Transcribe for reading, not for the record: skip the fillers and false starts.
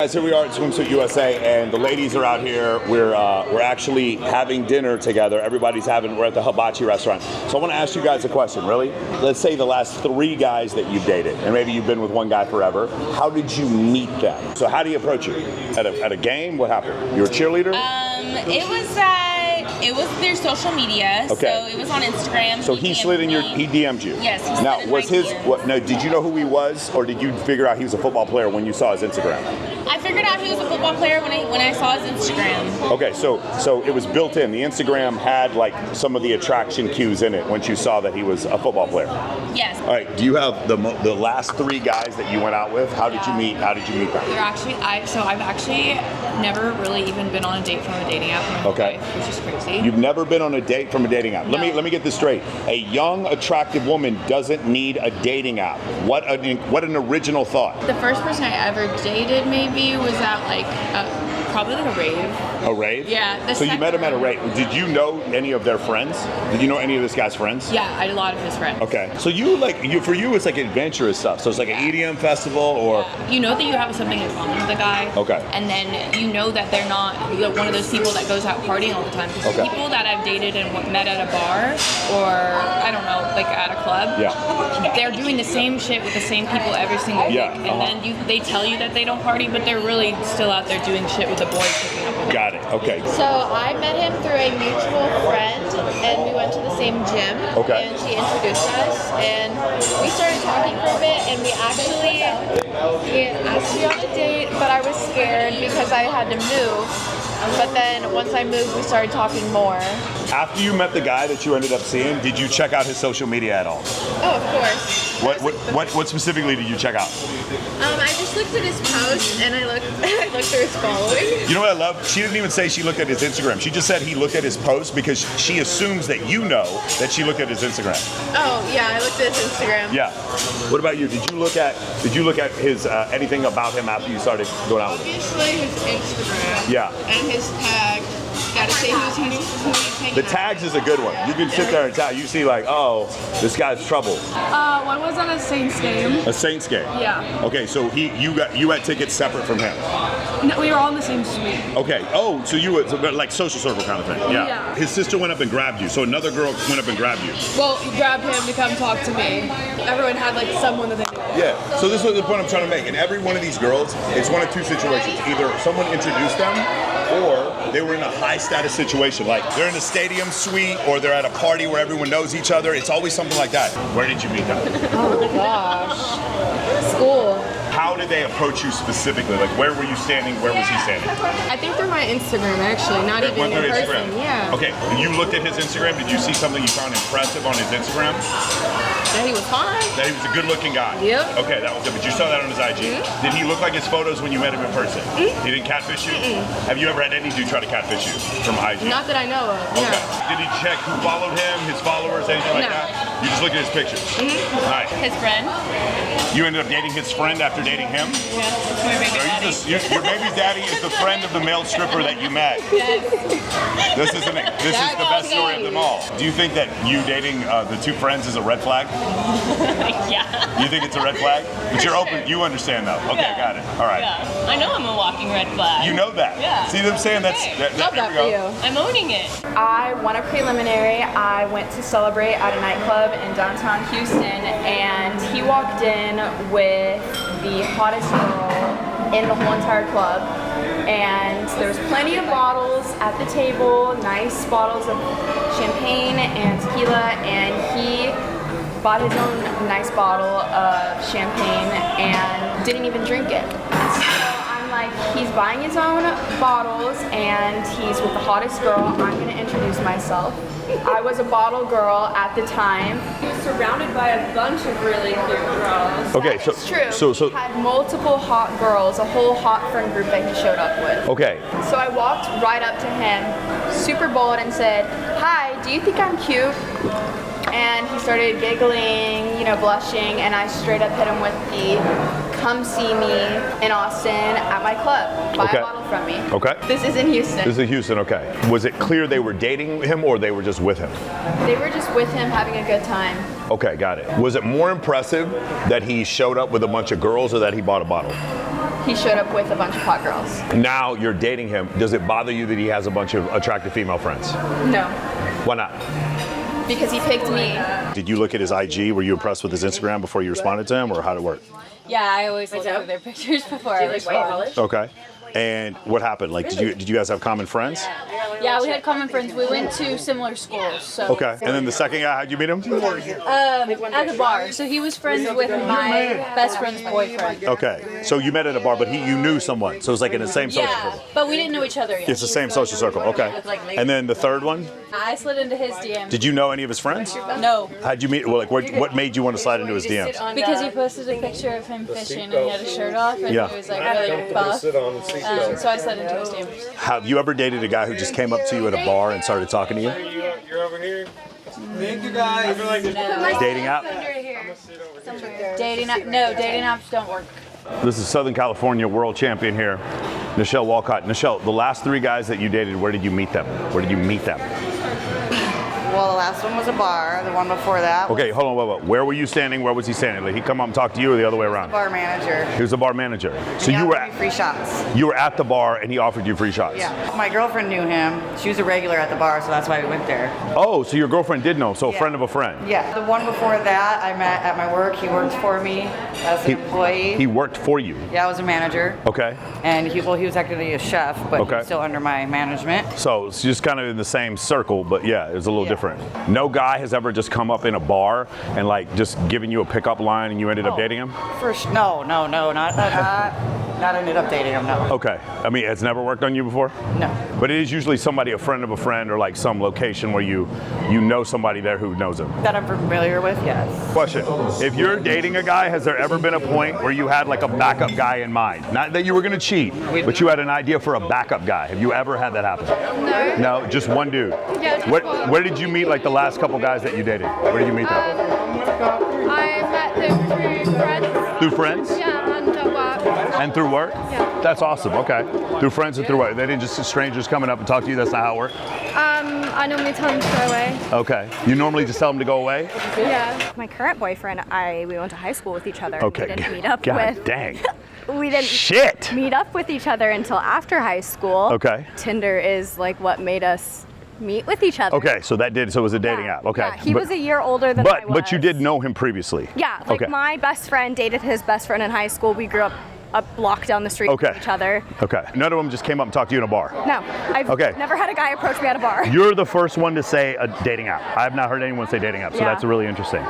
Guys, here we are at Swimsuit USA, and the ladies are out here. We're actually having dinner together. We're at the Hibachi restaurant. So I want to ask you guys a question, really. Let's say the last 3 guys that you've dated, and maybe you've been with one guy forever. How did you meet them? So how do you approach it? At a game? What happened? You were a cheerleader? It was their social media, okay. So it was on Instagram. So he slid in he DM'd you? Yes, he now, slid in was my his, DM. now, did you know who he was, or did you figure out he was a football player when you saw his Instagram? I figured out he was a football player when I saw his Instagram. Okay, so it was built in. The Instagram had like some of the attraction cues in it once you saw that he was a football player. Yes. All right, do you have the last 3 guys that you went out with? How did you meet them? I've actually never really even been on a date from a dating app in my whole life, which is crazy. You've never been on a date from a dating app. No. Let me get this straight. A young, attractive woman doesn't need a dating app. What an original thought. The first person I ever dated maybe was at probably like a rave. A rave? Yeah. So you met him at a rave. Did you know any of their friends? Did you know any of this guy's friends? Yeah, I had a lot of his friends. Okay. So for you it's like adventurous stuff. So it's like an EDM festival or... Yeah. You know that you have something in common with a guy. Okay. And then you know that they're not one of those people that goes out partying all the time. Because people that I've dated and met at a bar or, I don't know, like at a club, they're doing the same shit with the same people every single week. And then they tell you that they don't party, but they're really still out there doing shit with the boys picking up with them. Got it. Okay. So I met him through a mutual friend, and we went to the same gym. Okay. And she introduced us, and we started talking for a bit, and he asked me on a date, but I was scared because I had to move. But then once I moved, we started talking more. After you met the guy that you ended up seeing, did you check out his social media at all? Oh, of course. What specifically did you check out? I just looked at his post, and I looked through his following. You know what I love? She didn't even say she looked at his Instagram. She just said he looked at his post because she assumes that you know that she looked at his Instagram. Oh yeah, I looked at his Instagram. Yeah. What about you? Did you look at his anything about him after you started going out with him? Obviously his Instagram. Yeah. And his tag. Gotta say who he's hanging The tags is a good one. You can sit there and tag. You see like, oh, this guy's trouble. One was at a Saints game. A Saints game. Yeah. Okay, so you had tickets separate from him. No, we were all in the same suite. Okay. Oh, so you were like social circle kind of thing. Yeah. His sister went up and grabbed you. So another girl went up and grabbed you. Well, he grabbed him to come talk to me. Everyone had like someone that they knew. Yeah. So this is the point I'm trying to make. And every one of these girls, it's one of 2 situations. Either someone introduced them, or they were in a high status situation. Like they're in a stadium suite, or they're at a party where everyone knows each other. It's always something like that. Where did you meet them? Oh gosh. School. How did they approach you specifically? Like where were you standing? Where was he standing? I think through my Instagram, actually, not It even went in through person. Instagram. Yeah. Okay. You looked at his Instagram. Did you see something you found impressive on his Instagram? That he was fine. That he was a good-looking guy. Yep. Okay, that was good. But you saw that on his IG. Did he look like his photos when you met him in person? He didn't catfish you? Have you ever had any dude try to catfish you from IG? Not that I know of. Okay. No. Did he check who followed him, his followers, anything like that? You just looked at his pictures. Nice. His friend. You ended up dating his friend after dating him? Yes, my baby daddy. Your baby's daddy is the friend of the male stripper that you met. Yes. This is the best story of them all. Do you think that you dating the 2 friends is a red flag? Yeah. You think it's a red flag? But you're open. You understand though. Okay, Yeah. got it. All right. Yeah. I know I'm a walking red flag. You know that. Yeah. See what I'm saying? Love that for you. I'm owning it. I won a preliminary. I went to celebrate at a nightclub in downtown Houston, and he walked in with the hottest girl in the whole entire club. And there was plenty of bottles at the table, nice bottles of champagne and tequila, and he bought his own nice bottle of champagne and didn't even drink it. So I'm like, he's buying his own bottles and he's with the hottest girl. I'm gonna introduce myself. I was a bottle girl at the time. He was surrounded by a bunch of really cute girls. Okay, It's true. He had multiple hot girls, a whole hot friend group that he showed up with. Okay. So I walked right up to him, super bold, and said, "Hi, do you think I'm cute?" And he started giggling, blushing, and I straight up hit him with the "come see me in Austin at my club, buy a bottle from me." Okay. This is in Houston. This is Houston, okay. Was it clear they were dating him or they were just with him? They were just with him having a good time. Okay, got it. Was it more impressive that he showed up with a bunch of girls or that he bought a bottle? he showed up with a bunch of hot girls. Now you're dating him. Does it bother you that he has a bunch of attractive female friends? No, Why not? because he picked me. Did you look at his IG? Were you impressed with his Instagram before you responded to him, or how did it work? Yeah, I always look at their pictures before I respond. Okay. And what happened? Like, did you guys have common friends? Yeah, we had common friends. We went to similar schools. So. Okay. And then the second guy, how'd you meet him? At the bar. So he was friends with my best friend's boyfriend. Okay. So you met at a bar, but you knew someone. So it was like in the same social Yeah, circle. but we didn't know each other yet. It's the same social circle. Okay. And then the third one, I slid into his DM. did you know any of his friends? No, How'd you meet? Well, like, what made you want to slide into his DMs? because he posted a picture of him fishing and he had his shirt off and Yeah. he was like really buff. So I slid into his DMs. Have you ever dated a guy who just came up to you at a bar and started talking to you? You're over here. Thank you guys. Dating app? Dating apps don't work. This is Southern California world champion here, Nichelle Walcott. Nichelle, the last 3 guys that you dated, where did you meet them? Where did you meet them? Well, the last one was a bar. The one before that was Okay, hold on, wait. Where were you standing? Where was he standing? Did he come up and talk to you, or the other way a around? bar manager. He was a bar manager. So He you were offered me free shots. at the bar and he offered you free shots. Yeah. My girlfriend knew him. She was a regular at the bar, so that's why we went there. Oh, so your girlfriend did know, so a Yeah. friend of a friend. Yeah. The one before that, I met at my work. He worked for me as an employee. He worked for you. Yeah, I was a manager. Okay. And he was actually a chef, but Okay. he's still under my management. So it's just kind of in the same circle, but yeah, it's a little Yeah. different. No guy has ever just come up in a bar and like just given you a pickup line and you ended up dating him? First, no, not ended up dating him, no. Okay. I mean, it's never worked on you before? No. But it is usually somebody, a friend of a friend, or like some location where you know somebody there who knows him. That I'm familiar with, yes. Question. If you're dating a guy, has there ever been a point where you had like a backup guy in mind? Not that you were gonna cheat, but you had an idea for a backup guy. Have you ever had that happen? No. No, just one dude. Yeah, just one. Where did you meet like the last couple guys that you dated? Where did you meet them? I met them through friends. Through friends? Yeah, and work. And through work? Yeah. That's awesome. Okay. Through friends and through work. They didn't just strangers coming up and talk to you. That's not how it worked. I normally tell them to go away. Okay. You normally just tell them to go away? Yeah. My current boyfriend, we went to high school with each other. Okay. We didn't meet up God with. dang. We didn't Shit. meet up with each other until after high school. Okay. Tinder is like what made us meet with each other. Okay. So it was a dating app. Okay. Yeah, he was a year older than I was. But you did know him previously. Yeah, like Okay. my best friend dated his best friend in high school. We grew up a block down the street Okay. from each other. Okay. None of them just came up and talked to you in a bar. No, I've Okay. never had a guy approach me at a bar. You're the first one to say a dating app. I have not heard anyone say dating app, so Yeah. that's really interesting.